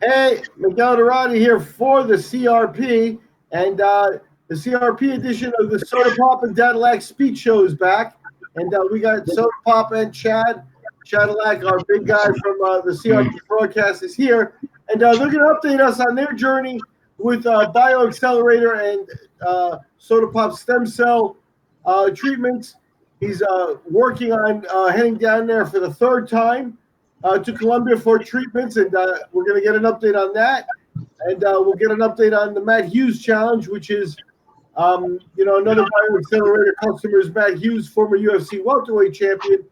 Hey, Miguel Dorati here for the CRP, and the CRP edition of the Soda Pop and Dadillac Speech Show is back, and we got Soda Pop and Chad Dadillac, our big guy from the CRP broadcast, is here, and they're going to update us on their journey with BioAccelerator and Soda Pop stem cell treatments. He's working on heading down there for the third time to Colombia for treatments, and we're going to get an update on that. And we'll get an update on the Matt Hughes challenge, which is, another BioAccelerator customer is Matt Hughes, former UFC welterweight champion.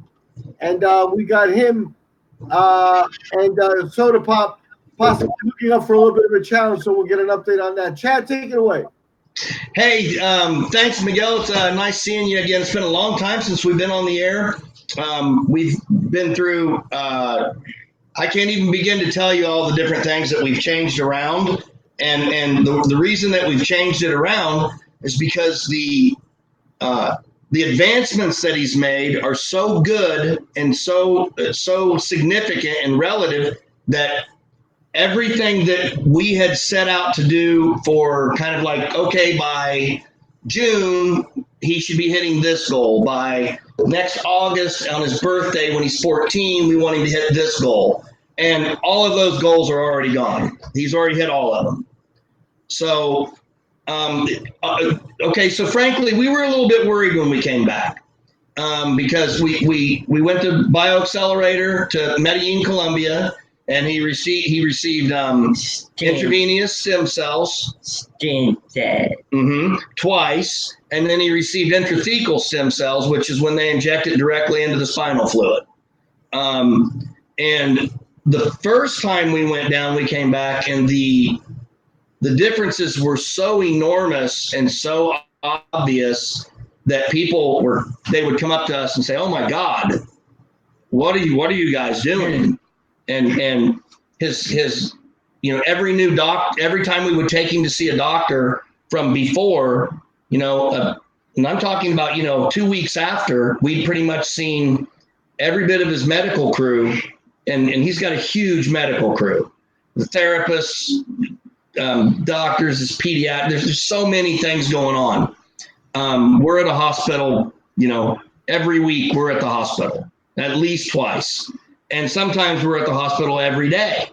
And we got him and Soda Pop possibly looking up for a little bit of a challenge, so we'll get an update on that. Chad, take it away. Hey, thanks, Miguel. It's nice seeing you again. It's been a long time since we've been on the air. We've been through, I can't even begin to tell you all the different things that we've changed around. And the reason that we've changed it around is because the advancements that he's made are so good and so significant and relative that everything that we had set out to do for kind of like, okay, by June, he should be hitting this goal. By next August, on his birthday, when he's 14, we want him to hit this goal. And all of those goals are already gone. He's already hit all of them. So, okay, so frankly, we were a little bit worried when we came back because we went to BioAccelerator to Medellin, Colombia, and he received intravenous stem cells twice, and then he received intrathecal stem cells, which is when they inject it directly into the spinal fluid. And the first time we went down, we came back, and the differences were so enormous and so obvious that they would come up to us and say, "Oh my God, what are you guys doing?" And his every time we would take him to see a doctor from before, and I'm talking about 2 weeks after, we'd pretty much seen every bit of his medical crew, and he's got a huge medical crew, the therapists, doctors, his pediatrics. There's so many things going on. We're at a hospital, every week we're at the hospital at least twice. And sometimes we're at the hospital every day.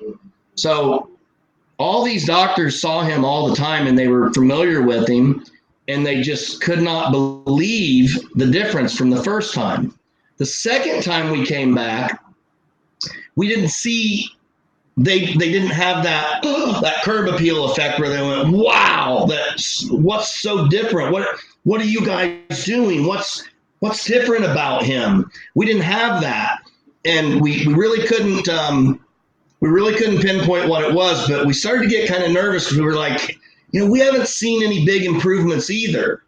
So all these doctors saw him all the time, and they were familiar with him, and they just could not believe the difference from the first time. The second time we came back, we didn't see, they didn't have that curb appeal effect where they went, wow, what's so different? What are you guys doing? What's different about him? We didn't have that. And we really couldn't pinpoint what it was, but we started to get kind of nervous because we were like, we haven't seen any big improvements either.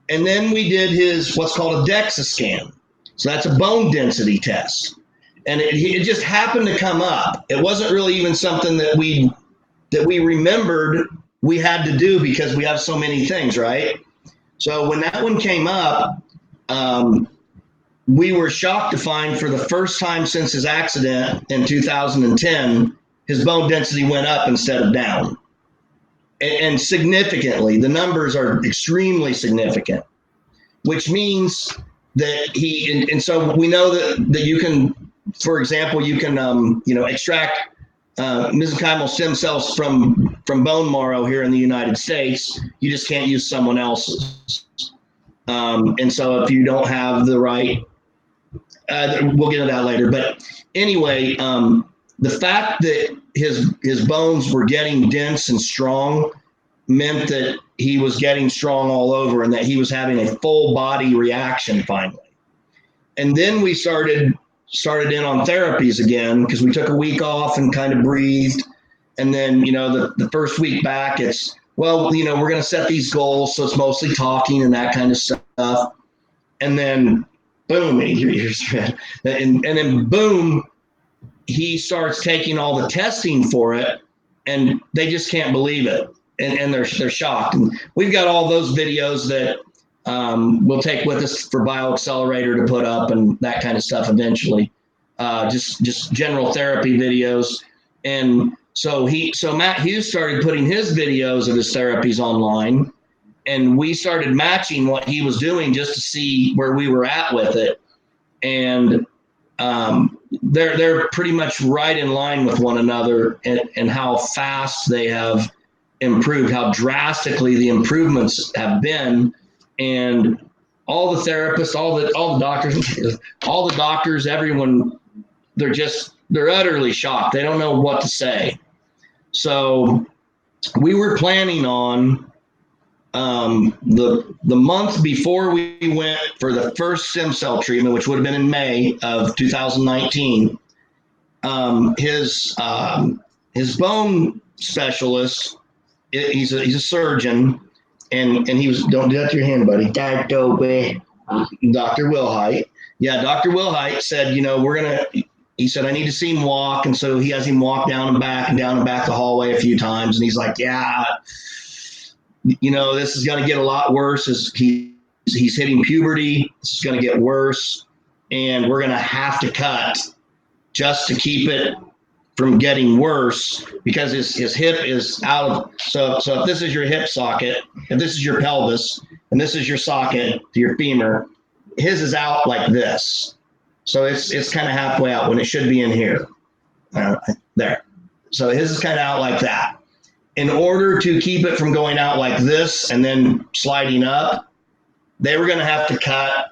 And then we did what's called a DEXA scan. So that's a bone density test. And it just happened to come up. It wasn't really even something that we remembered we had to do because we have so many things, right? So when that one came up, we were shocked to find for the first time since his accident in 2010, his bone density went up instead of down. And significantly, the numbers are extremely significant, which means that and so we know that you can, for example, extract mesenchymal stem cells from bone marrow here in the United States. You just can't use someone else's. And so if you don't have the right, we'll get into that later. But anyway, the fact that his bones were getting dense and strong meant that he was getting strong all over and that he was having a full body reaction finally. And then we started in on therapies again because we took a week off and kind of breathed. And then, the first week back, it's, we're going to set these goals. So it's mostly talking and that kind of stuff. And then boom, and then boom, he starts taking all the testing for it, and they just can't believe it, and they're shocked. And we've got all those videos that we'll take with us for BioAccelerator to put up and that kind of stuff eventually. Just general therapy videos, and So Matt Hughes started putting his videos of his therapies online, and we started matching what he was doing just to see where we were at with it. And they're pretty much right in line with one another, and how fast they have improved, how drastically the improvements have been. And all the therapists, all the doctors, everyone, they're utterly shocked. They don't know what to say. So we were planning on the month before we went for the first stem cell treatment, which would have been in May of 2019. His bone specialist, he's a surgeon, and he was, don't do that to your hand, buddy. Dr. Wilhite. Yeah, Dr. Wilhite said, he said, I need to see him walk. And so he has him walk down and back the hallway a few times. And he's like, yeah, this is going to get a lot worse as he's hitting puberty. This is going to get worse. And we're going to have to cut just to keep it from getting worse, because his hip is out of, so if this is your hip socket, if this is your pelvis, and this is your socket to your femur, his is out like this. So it's kind of halfway out when it should be in here. There. So his is kind of out like that. In order to keep it from going out like this and then sliding up, they were going to have to cut.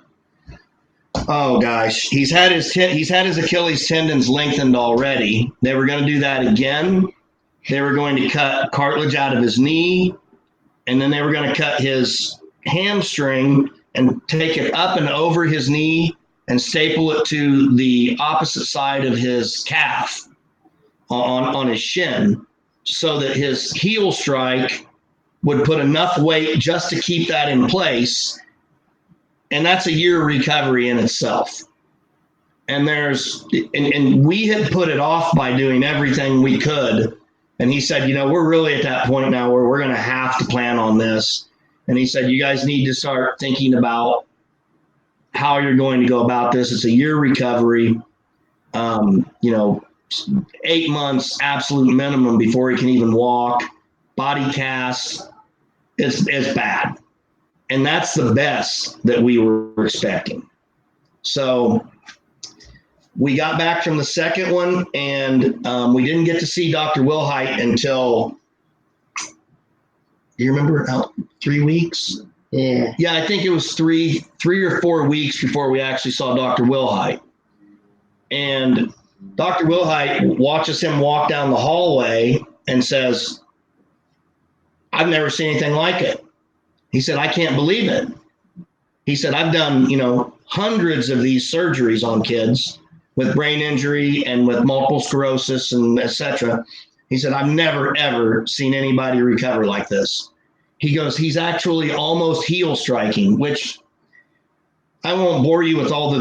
Oh gosh, he's had his Achilles tendons lengthened already. They were going to do that again. They were going to cut cartilage out of his knee, and then they were going to cut his hamstring and take it up and over his knee and staple it to the opposite side of his calf on his shin, so that his heel strike would put enough weight just to keep that in place. And that's a year recovery in itself. And we had put it off by doing everything we could. And he said, we're really at that point now where we're going to have to plan on this. And he said, you guys need to start thinking about how you're going to go about this. It's a year recovery, 8 months absolute minimum before he can even walk, body cast. It's bad. And that's the best that we were expecting. So we got back from the second one, and we didn't get to see Dr. Wilhite until, you remember, 3 weeks? Yeah, I think it was three or 4 weeks before we actually saw Dr. Wilhite. And Dr. Wilhite watches him walk down the hallway and says, I've never seen anything like it. He said, I can't believe it. He said, I've done, hundreds of these surgeries on kids with brain injury and with multiple sclerosis and et cetera. He said, I've never, ever seen anybody recover like this. He goes, he's actually almost heel striking, which I won't bore you with all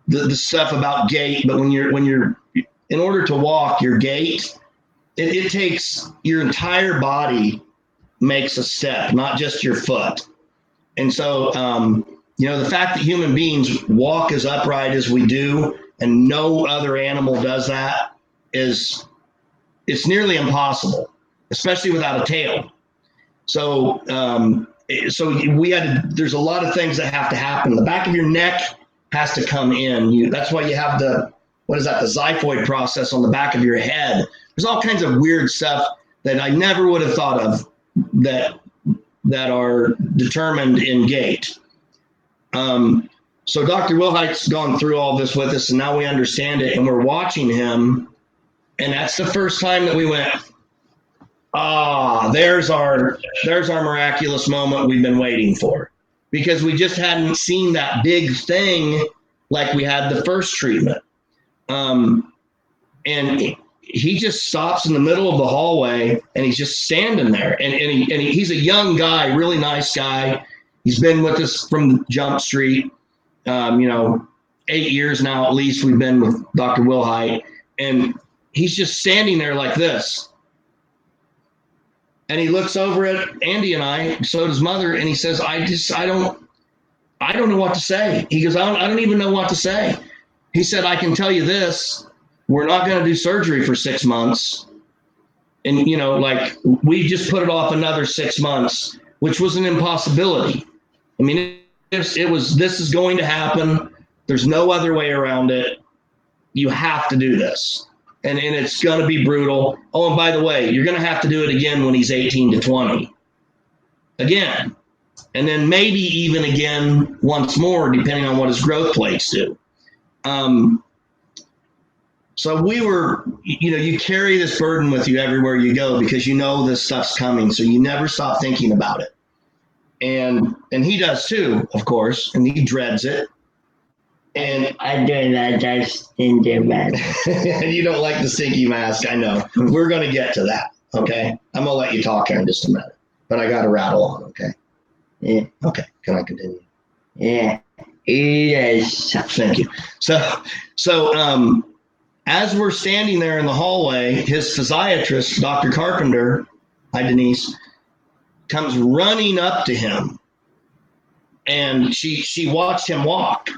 the stuff about gait, but when you're in order to walk, your gait, it takes your entire body makes a step, not just your foot. And so, the fact that human beings walk as upright as we do and no other animal does that it's nearly impossible, especially without a tail. So, there's a lot of things that have to happen. The back of your neck has to come in. That's why you have the xiphoid process on the back of your head. There's all kinds of weird stuff that I never would have thought of that are determined in gait. So Dr. Wilhite's gone through all this with us, and now we understand it, and we're watching him, and that's the first time that we went, there's our miraculous moment we've been waiting for, because we just hadn't seen that big thing like we had the first treatment. And he just stops in the middle of the hallway, and he's just standing there. And he's a young guy, really nice guy. He's been with us from Jump Street. 8 years now at least we've been with Dr. Wilhite, and he's just standing there like this. And he looks over at Andy and I, so does Mother, and he says, I don't know what to say. He goes, I don't even know what to say. He said, I can tell you this. we're not going to do surgery for 6 months. And, you know, like we just put it off another 6 months, which was an impossibility. I mean, it was, this is going to happen. There's no other way around it. You have to do this. And it's going to be brutal. Oh, and by the way, you're going to have to do it again when he's 18 to 20. Again. And then maybe even again once more, depending on what his growth plates do. So we were, you know, you carry this burden with you everywhere you go because you know this stuff's coming. So you never stop thinking about it. And he does too, of course, and he dreads it. And I do not just stinky mask. You don't like the stinky mask, I know. We're going to get to that, okay? I'm going to let you talk here in just a minute. But I got to rattle on, okay? Yeah. Okay, can I continue? Yeah. Yes. Thank you. So as we're standing there in the hallway, his physiatrist, Dr. Carpenter, hi Denise, comes running up to him. And she watched him walk.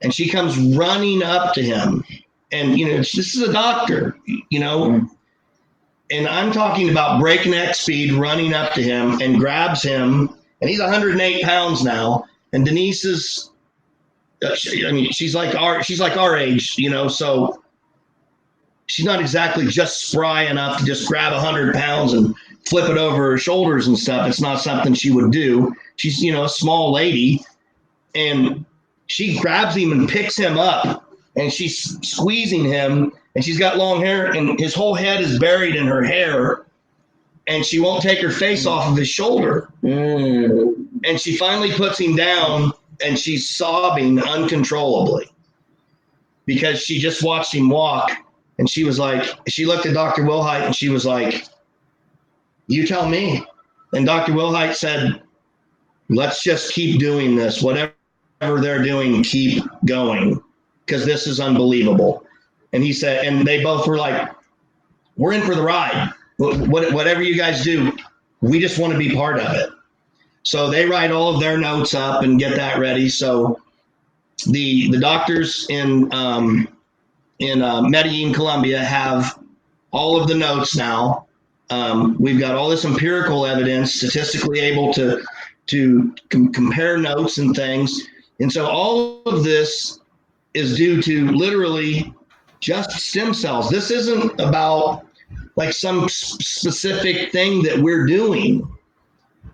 And she comes running up to him. And, you know, this is a doctor, you know. And I'm talking about breakneck speed running up to him and grabs him. And he's 108 pounds now. And Denise is, she's like our age, you know. So she's not exactly just spry enough to just grab 100 pounds and flip it over her shoulders and stuff. It's not something she would do. She's, you know, a small lady. And she grabs him and picks him up, and she's squeezing him, and she's got long hair, and his whole head is buried in her hair, and she won't take her face off of his shoulder. And she finally puts him down, and she's sobbing uncontrollably because she just watched him walk, and she was like, she looked at Dr. Wilhite, and she was like, you tell me. And Dr. Wilhite said, let's just keep doing this, whatever they're doing, keep going, because this is unbelievable. And he said, and they both were like, we're in for the ride. Whatever you guys do, we just want to be part of it. So they write all of their notes up and get that ready. So the doctors in Medellin, Colombia, have all of the notes now. We've got all this empirical evidence, statistically able to compare notes and things. And so all of this is due to literally just stem cells. This isn't about like some specific thing that we're doing.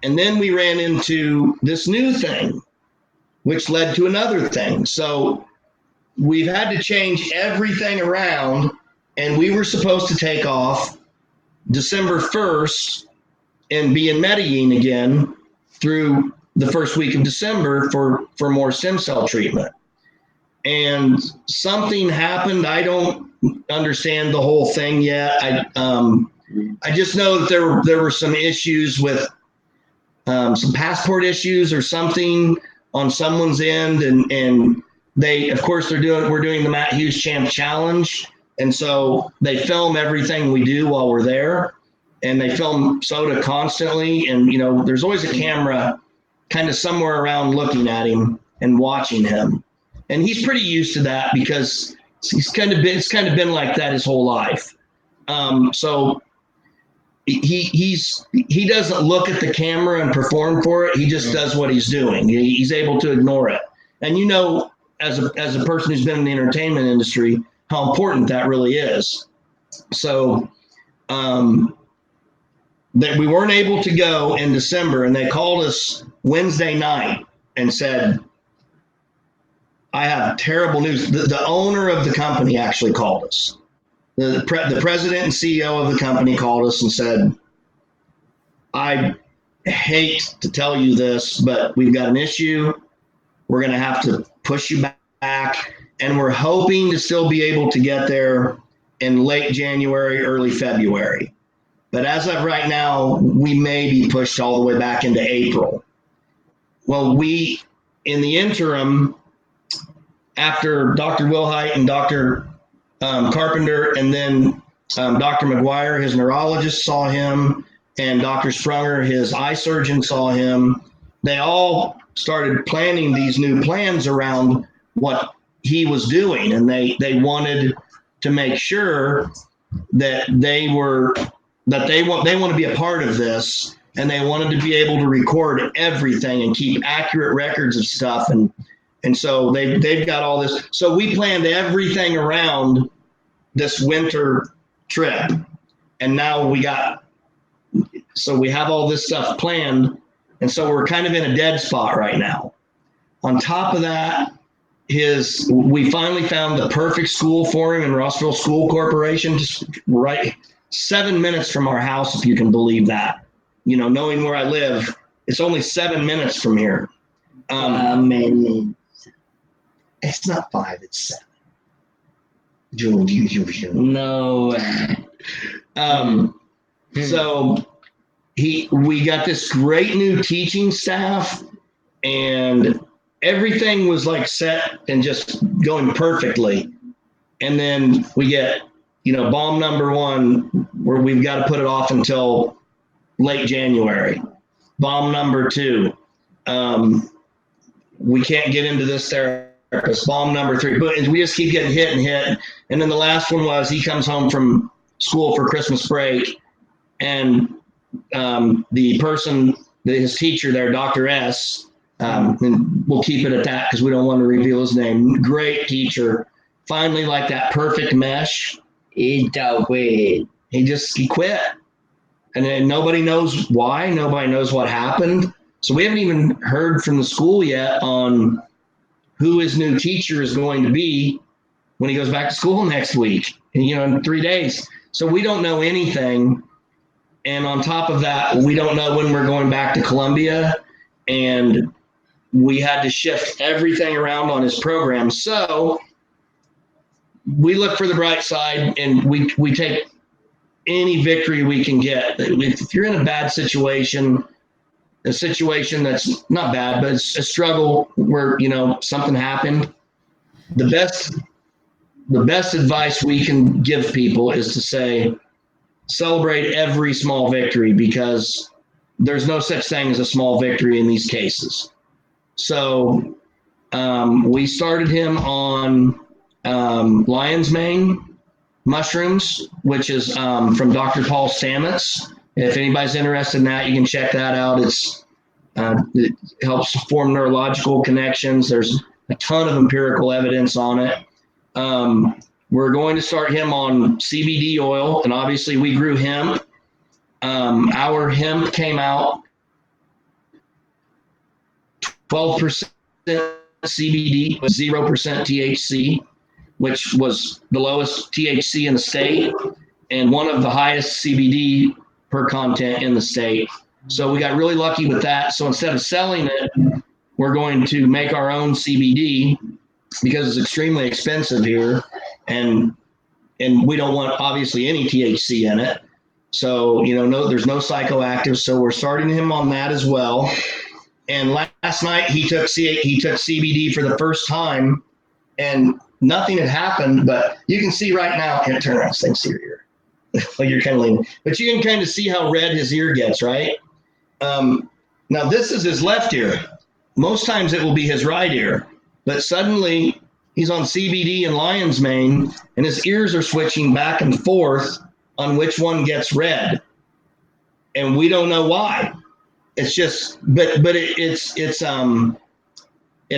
And then we ran into this new thing, which led to another thing. So we've had to change everything around, and we were supposed to take off December 1st and be in Medellin again through the first week of December for more stem cell treatment. And something happened. I don't understand the whole thing yet. I just know that there were some issues with some passport issues or something on someone's end, and they, of course, we're doing the Matt Hughes Champ Challenge, and so they film everything we do while we're there, and they film Soda constantly, and you know, there's always a camera kind of somewhere around looking at him and watching him. And he's pretty used to that because it's kind of been like that his whole life. So he doesn't look at the camera and perform for it. He just does what he's doing. He's able to ignore it. And you know, as a person who's been in the entertainment industry, how important that really is. So that we weren't able to go in December, and they called us Wednesday night and said, I have terrible news. The owner of the company actually called us. The president and CEO of the company called us and said, I hate to tell you this, but we've got an issue. We're going to have to push you back, and we're hoping to still be able to get there in late January, early February. But as of right now, we may be pushed all the way back into April. Well, we, in the interim, after Dr. Wilhite and Dr. Carpenter, and then Dr. McGuire, his neurologist, saw him, and Dr. Sprunger, his eye surgeon, saw him. They all started planning these new plans around what he was doing, and they wanted to make sure that they want to be a part of this, and they wanted to be able to record everything and keep accurate records of stuff, and so they've got all this. So we planned everything around this winter trip, and now we have all this stuff planned, and so we're kind of in a dead spot right now. On top of that, we finally found the perfect school for him in Rossville School Corporation, just right 7 minutes from our house, if you can believe that. Knowing where I live, it's only 7 minutes from here. It's not 5, it's 7. No. So we got this great new teaching staff, and everything was like set and just going perfectly. And then we get, bomb number 1, where we've got to put it off until late January. Bomb number 2, we can't get into this therapist. Bomb number 3, but we just keep getting hit and hit. And then the last one was he comes home from school for Christmas break, and the person, his teacher there, Dr. S, and we'll keep it at that because we don't want to reveal his name. Great teacher. Finally, like that perfect mesh. He quit. He quit. And then nobody knows why. Nobody knows what happened. So we haven't even heard from the school yet on who his new teacher is going to be when he goes back to school next week, in 3 days. So we don't know anything. And on top of that, we don't know when we're going back to Colombia. And we had to shift everything around on his program. So we look for the bright side, and we take any victory we can get. If you're in a bad situation, a situation that's not bad, but it's a struggle where, something happened, the best advice we can give people is to say, celebrate every small victory, because there's no such thing as a small victory in these cases. So we started him on lion's mane mushrooms, which is from Dr. Paul Stamets. If anybody's interested in that, you can check that out. It helps form neurological connections. There's a ton of empirical evidence on it. We're going to start him on CBD oil, and obviously we grew hemp. Our hemp came out 12% CBD with 0% THC, which was the lowest THC in the state and one of the highest CBD per content in the state. So we got really lucky with that. So instead of selling it, we're going to make our own CBD because it's extremely expensive here, and we don't want obviously any THC in it. So, there's no psychoactive. So we're starting him on that as well. And last night he took CBD for the first time, and nothing had happened. But you can see right now, can't turn around, things to your ear. Well, you're kind of leaning, but you can kind of see how red his ear gets, right? Now this is his left ear. Most times it will be his right ear, but suddenly he's on CBD and lion's mane, and his ears are switching back and forth on which one gets red, and we don't know why. It's just, but it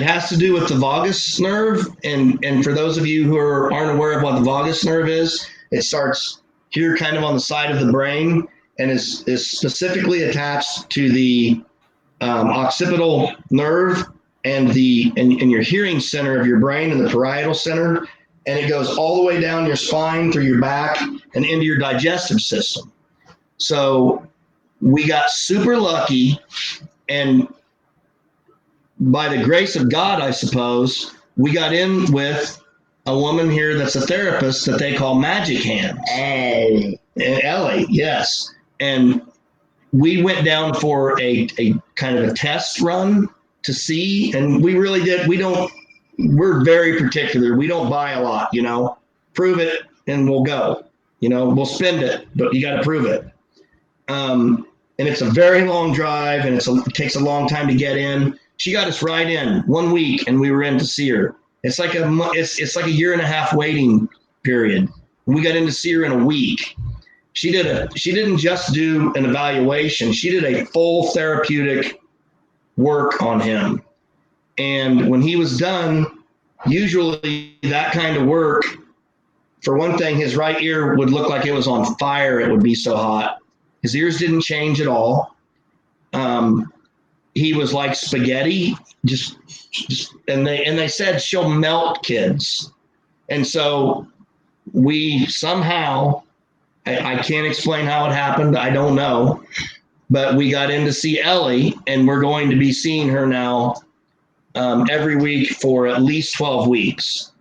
has to do with the vagus nerve, and for those of you who aren't aware of what the vagus nerve is, it starts here, kind of on the side of the brain, and is specifically attached to the occipital nerve and in your hearing center of your brain and the parietal center, and it goes all the way down your spine through your back and into your digestive system. So we got super lucky, and by the grace of God, I suppose, we got in with a woman here that's a therapist that they call Magic Hands. Ellie, yes. And we went down for a kind of a test run to see, and we really did. We're very particular. We don't buy a lot, prove it and we'll go, we'll spend it, but you got to prove it. And it's a very long drive, and it takes a long time to get in. She got us right in 1 week, and we were in to see her. It's like a year and a half waiting period. We got in to see her in a week. She didn't just do an evaluation. She did a full therapeutic work on him. And when he was done, usually that kind of work, for one thing, his right ear would look like it was on fire. It would be so hot. His ears didn't change at all. He was like spaghetti, just and they said she'll melt kids. And so we somehow, I can't explain how it happened. I don't know. But we got in to see Ellie, and we're going to be seeing her now every week for at least 12 weeks,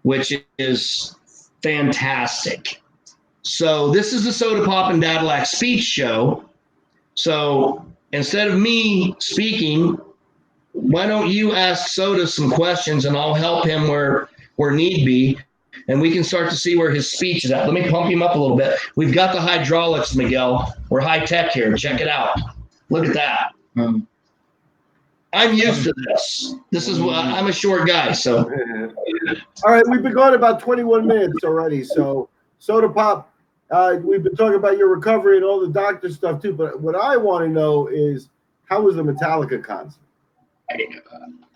which is fantastic. So this is the Soda Pop and Dadillac speech show. So instead of me speaking, why don't you ask Soda some questions, and I'll help him where need be, and we can start to see where his speech is at. Let me pump him up a little bit. We've got the hydraulics, Miguel. We're high tech here. Check it out. Look at that. I'm used to this. This is what I'm a short guy, so. All right, we've been going about 21 minutes already. So, Soda Pop, we've been talking about your recovery and all the doctor stuff too. But what I want to know is, how was the Metallica concert?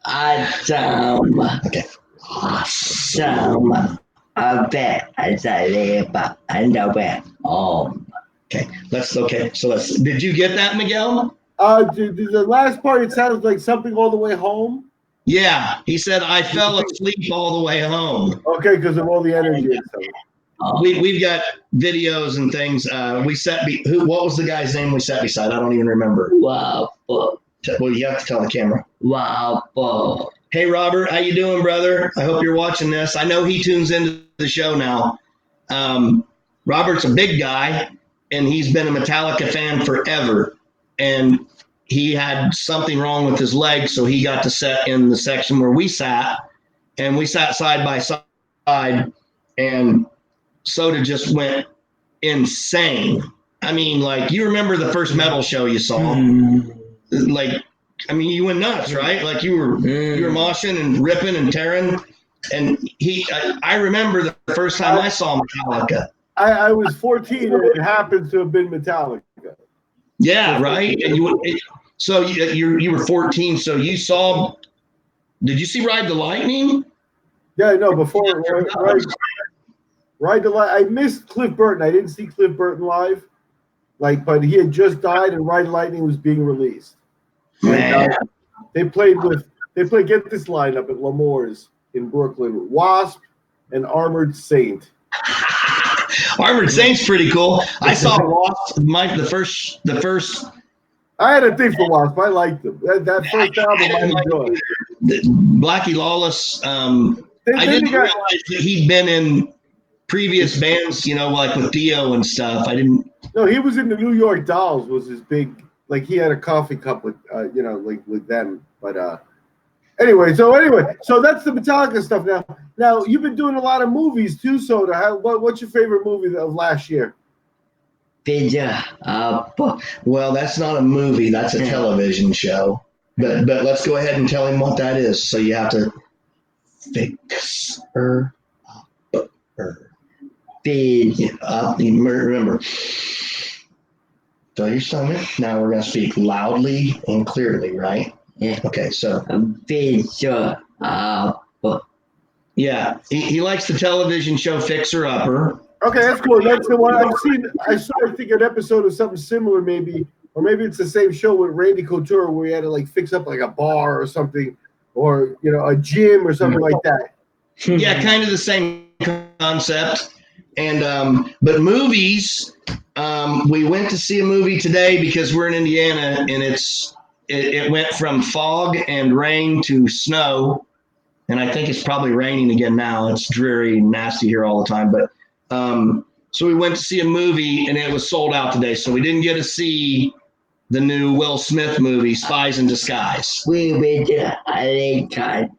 Awesome. Okay. Awesome. I bet I said but underwear. Okay. Did you get that, Miguel? The last part, it sounded like something all the way home. Yeah, he said I fell asleep all the way home. Okay, because of all the energy and stuff. We've got videos and things. What was the guy's name we sat beside? I don't even remember. Wow. Well, you have to tell the camera. Wow. Hey, Robert, how you doing, brother? I hope you're watching this. I know he tunes into the show now. Robert's a big guy, and he's been a Metallica fan forever. And he had something wrong with his leg, so he got to sit in the section where we sat, and we sat side by side, and Soda just went insane. I mean, like, you remember the first metal show you saw? Like, I mean, you went nuts, right? Like you were moshing and ripping and tearing. And I remember the first time I saw Metallica. I was 14, and it happens to have been Metallica. Yeah, right. And you were 14, so you saw. Did you see Ride the Lightning? Yeah, no. Before Ride the Lightning, I missed Cliff Burton. I didn't see Cliff Burton live, but he had just died, and Ride the Lightning was being released. And, they played get this lineup at L'Amour's in Brooklyn: Wasp and Armored Saint. Armored Saint's pretty cool. I saw Wasp. The first. I had a thing for Wasp. I liked them. That first album I enjoyed. Blackie Lawless. I didn't realize that he'd been in previous bands, like with Dio and stuff. I didn't. No, he was in the New York Dolls. Was his big. Like he had a coffee cup with, with them. But anyway, so that's the Metallica stuff now. Now you've been doing a lot of movies too, Soda. What's your favorite movie of last year? Well, that's not a movie. That's a television show. But let's go ahead and tell him what that is. So you have to fix her up. Remember. So your stomach. Now we're going to speak loudly and clearly, right? Yeah. Okay, so. Yeah, he likes the television show Fixer Upper. Okay, that's cool. That's the one I've seen. I saw, I think, an episode of something similar, maybe, or maybe it's the same show with Randy Couture where he had to fix up a bar or something, or a gym or something like that. Yeah, kind of the same concept. And but movies. We went to see a movie today because we're in Indiana, and it went from fog and rain to snow, and I think it's probably raining again now. It's dreary and nasty here all the time. But so we went to see a movie, and it was sold out today, so we didn't get to see the new Will Smith movie, Spies in Disguise. We went to Olive Garden.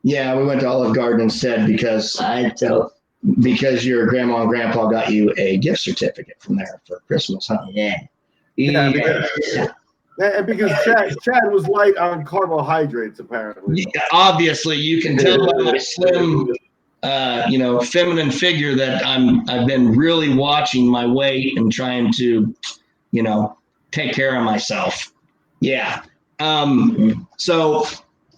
Yeah, we went to Olive Garden instead because your grandma and grandpa got you a gift certificate from there for Christmas, huh? Yeah. And because Chad was light on carbohydrates, apparently. Yeah, obviously, you can tell by my feminine figure that I've been really watching my weight and trying to, take care of myself. Yeah. So,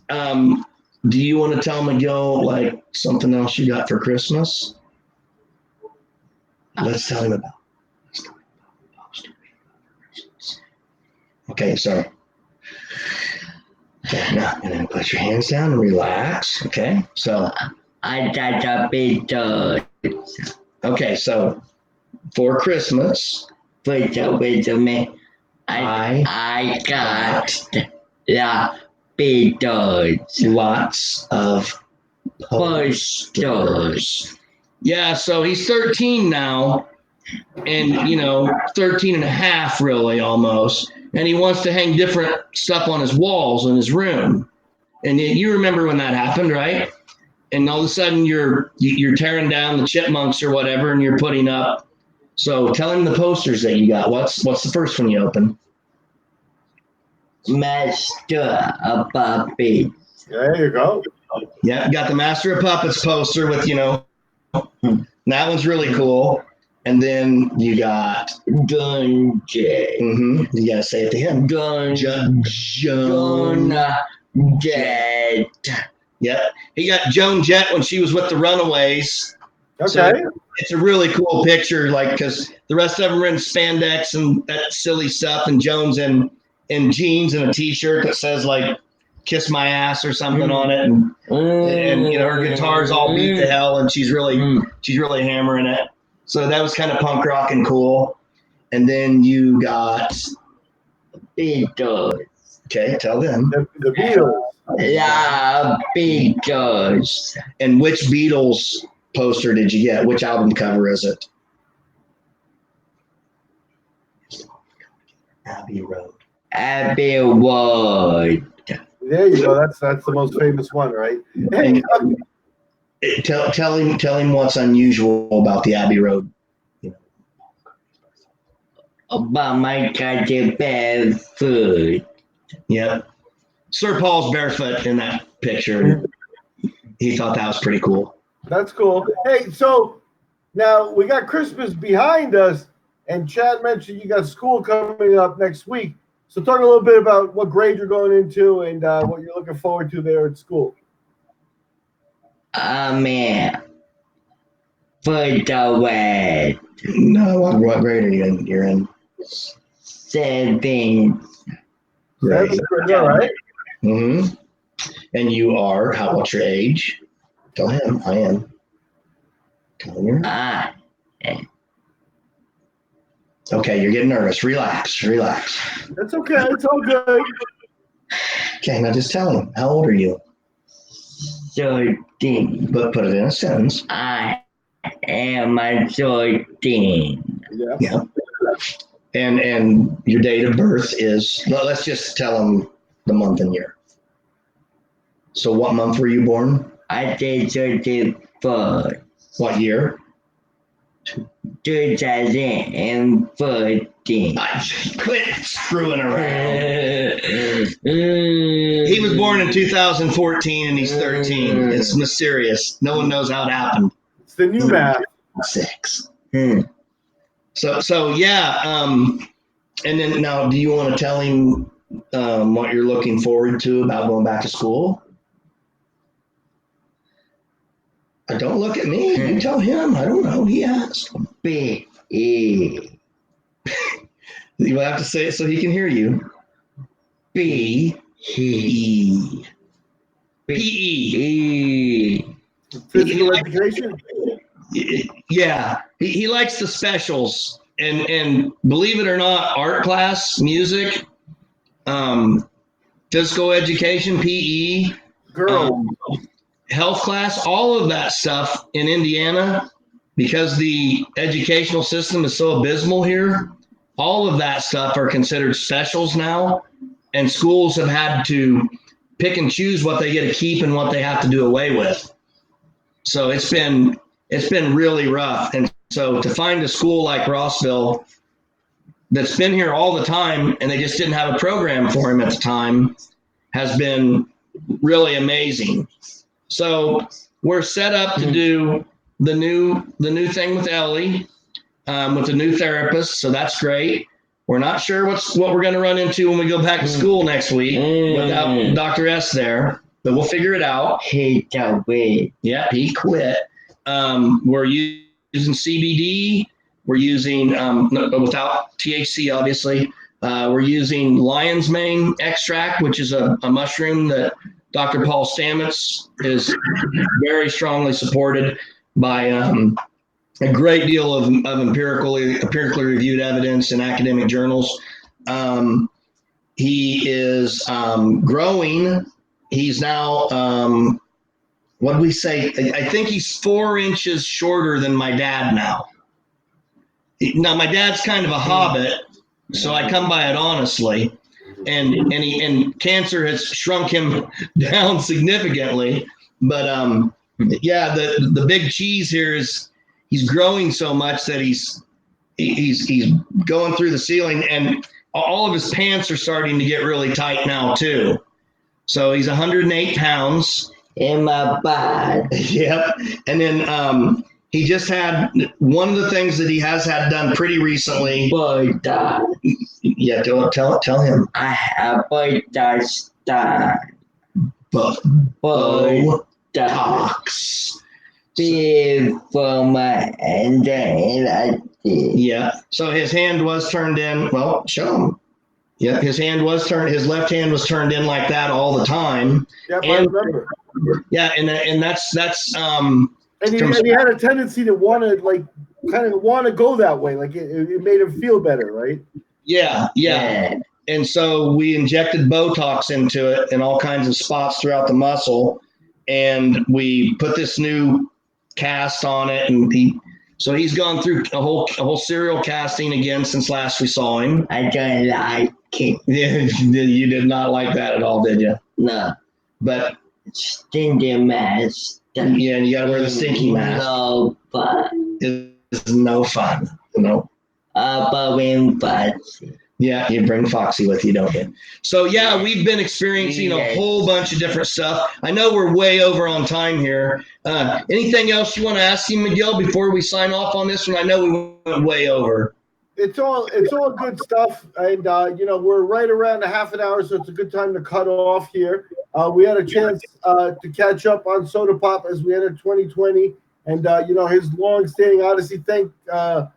do you want to tell McGill like something else you got for Christmas? Let's tell him about. Okay, sorry. Okay, now and then put your hands down and relax. Okay, so I got a big dog. okay, so for Christmas, Wait a minute. I got the big dogs. lots of Posters. Yeah, so he's 13 now, and 13 and a half really almost, and he wants to hang different stuff on his walls in his room. And you remember when that happened, right? And all of a sudden you're tearing down the chipmunks or whatever, and you're putting up. So tell him the posters that you got. What's the first one you open? Master of Puppets. There you go. Yeah, got the Master of Puppets poster with that one's really cool. And then you got Gun Jet. You gotta say it to him. Gun Jet. Yep. He got Joan Jett when she was with the Runaways. Okay. So it's a really cool picture, like, because the rest of them are in spandex and that silly stuff, and Joan's in jeans and a T-shirt that says like "Kiss My Ass" or something on it, and her guitar's all beat to hell, and she's really hammering it. So that was kind of punk rock and cool. And then you got Beatles. Okay, tell them. The Beatles. The Beatles. And which Beatles poster did you get? Which album cover is it? Abbey Road. Abbey Road. There you go. That's the most famous one, right? Hey, Tell him what's unusual about the Abbey Road. About my country barefoot. Yep. Sir Paul's barefoot in that picture. He thought that was pretty cool. that's cool. Hey, so now we got Christmas behind us, and Chad mentioned you got school coming up next week. So talk a little bit about what grade you're going into and what you're looking forward to there at school. Man. Put away. No, what grade are you in? You're in 7th grade. That's good, all right. Mm-hmm. And you are, what's your age? Tell him. I am. Tell him you're. Okay, you're getting nervous. Relax. That's okay. It's all good. Okay, now just tell him. How old are you? 13. But put it in a sentence. I am a 13. Yeah. And your date of birth is, let's just tell him the month and year. So what month were you born? I did 34. What year? 2014. Quit screwing around. He was born in 2014 and he's 13. It's mysterious. No one knows how it happened. It's the new math. 6. So yeah. And then now, do you want to tell him what you're looking forward to about going back to school? Don't look at me. You tell him. I don't know. He asked. B-E. You have to say it so he can hear you. B-E. P-E. Physical education? Yeah. He likes the specials. And believe it or not, art class, music, physical education, PE. Girl. Health class, all of that stuff in Indiana, because the educational system is so abysmal here, all of that stuff are considered specials now, and schools have had to pick and choose what they get to keep and what they have to do away with. So it's been really rough. And so to find a school like Rossville that's been here all the time and they just didn't have a program for him at the time has been really amazing. So we're set up to do the new thing with Ellie, with the new therapist. So that's great. We're not sure what we're going to run into when we go back to school next week without Dr. S there, but we'll figure it out. He quit. Yeah, he quit. We're using CBD. We're using without THC, obviously. We're using lion's mane extract, which is a mushroom that Dr. Paul Stamets is very strongly supported by a great deal of empirically reviewed evidence in academic journals. He is growing. He's now, what do we say? I think he's 4 inches shorter than my dad now. Now, my dad's kind of a hobbit, so I come by it honestly. And cancer has shrunk him down significantly. But yeah, the big cheese here is he's growing so much that he's going through the ceiling, and all of his pants are starting to get really tight now too. So he's 108 pounds. In my butt. Yep. And then he just had one of the things that he has had done pretty recently. Botox. Yeah, tell him. I have Botox done. Botox. For my hand like this. Yeah. So his hand was turned in. Well, show him. Yeah, his left hand was turned in like that all the time. Yeah, I remember. Yeah, and that's and he had a tendency to want to go that way. Like it made him feel better, right? Yeah. And so we injected Botox into it in all kinds of spots throughout the muscle, and we put this new cast on it, and he's gone through a whole serial casting again since last we saw him. I don't like it. Yeah, you did not like that at all, did you? No. But stinky mask. Yeah, and you gotta wear the stinky mask. No fun. It's no fun, But when Foxy. Yeah, you bring Foxy with you, don't you? So yeah, we've been experiencing a whole bunch of different stuff. I know we're way over on time here. Anything else you want to ask him, Miguel, before we sign off on this one? I know we went way over. It's all good stuff, and we're right around a half an hour, so it's a good time to cut off here. We had a chance to catch up on Soda Pop as we entered 2020, and his long-standing odyssey. Thank the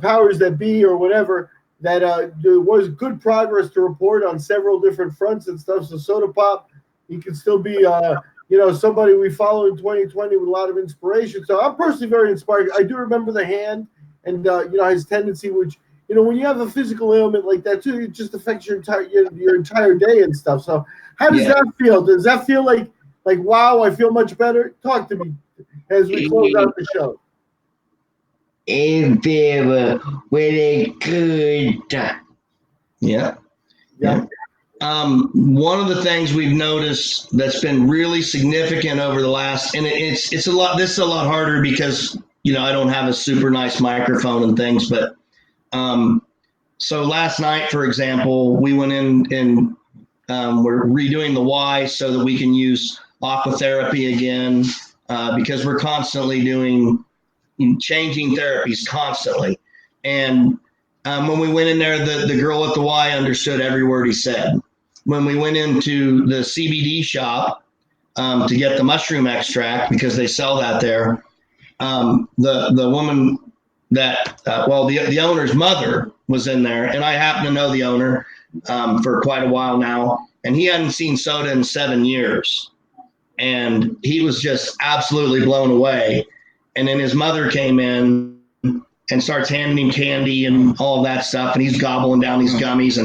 powers that be or whatever that there was good progress to report on several different fronts and stuff. So Soda Pop, he can still be somebody we follow in 2020 with a lot of inspiration. So I'm personally very inspired. I do remember the hand. And his tendency, which when you have a physical ailment like that too, it just affects your entire day and stuff. So how does that feel? Does that feel like wow, I feel much better? Talk to me as we close out the show. It feels really good. Yeah. One of the things we've noticed that's been really significant over the last, and it's a lot. This is a lot harder because I don't have a super nice microphone and things, but so last night, for example, we went in and we're redoing the Y so that we can use aquatherapy again because we're constantly changing therapies constantly. And when we went in there, the girl at the Y understood every word he said. When we went into the CBD shop to get the mushroom extract, because they sell that there, the woman that the owner's mother was in there, and I happen to know the owner for quite a while now, and he hadn't seen soda in 7 years, and he was just absolutely blown away. And then his mother came in and starts handing him candy and all of that stuff, and he's gobbling down these gummies,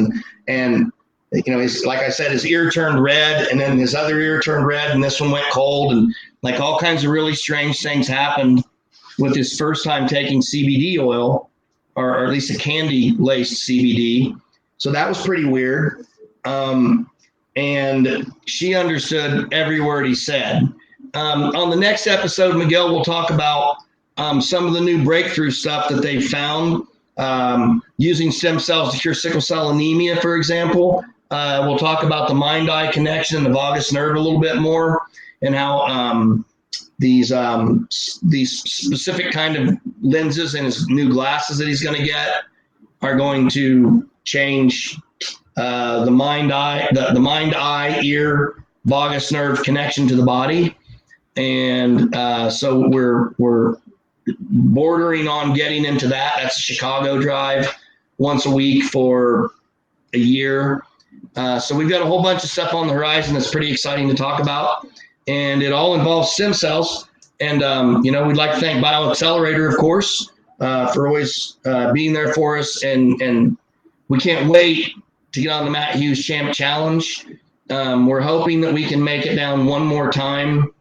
and he's, like I said, his ear turned red, and then his other ear turned red, and this one went cold, and like all kinds of really strange things happened with his first time taking CBD oil, or at least a candy-laced CBD. So that was pretty weird. And she understood every word he said. On the next episode, Miguel will talk about some of the new breakthrough stuff that they found using stem cells to cure sickle cell anemia, for example. We'll talk about the mind-eye connection and the vagus nerve a little bit more, and how these specific kind of lenses and his new glasses that he's going to get are going to change the mind eye ear vagus nerve connection to the body, and so we're bordering on getting into that. That's a Chicago drive once a week for a year. So we've got a whole bunch of stuff on the horizon that's pretty exciting to talk about, and it all involves stem cells. And we'd like to thank BioAccelerator, of course, for always being there for us, and we can't wait to get on the Matt Hughes Champ Challenge. We're hoping that we can make it down one more time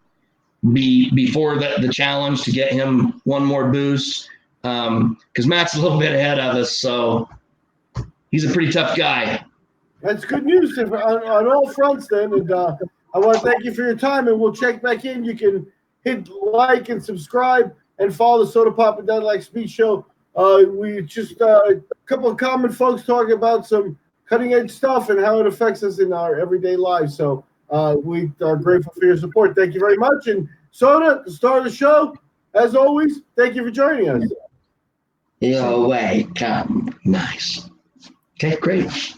before the challenge to get him one more boost, because Matt's a little bit ahead of us, so he's a pretty tough guy. That's good news on all fronts then, and I want to thank you for your time, and we'll check back in. You can hit like and subscribe and follow the Soda Pop and Dadillac Speed Show. We just a couple of common folks talking about some cutting edge stuff and how it affects us in our everyday lives. So we are grateful for your support. Thank you very much. And Soda, the star of the show, as always, thank you for joining us. You're welcome. Nice. Okay, great.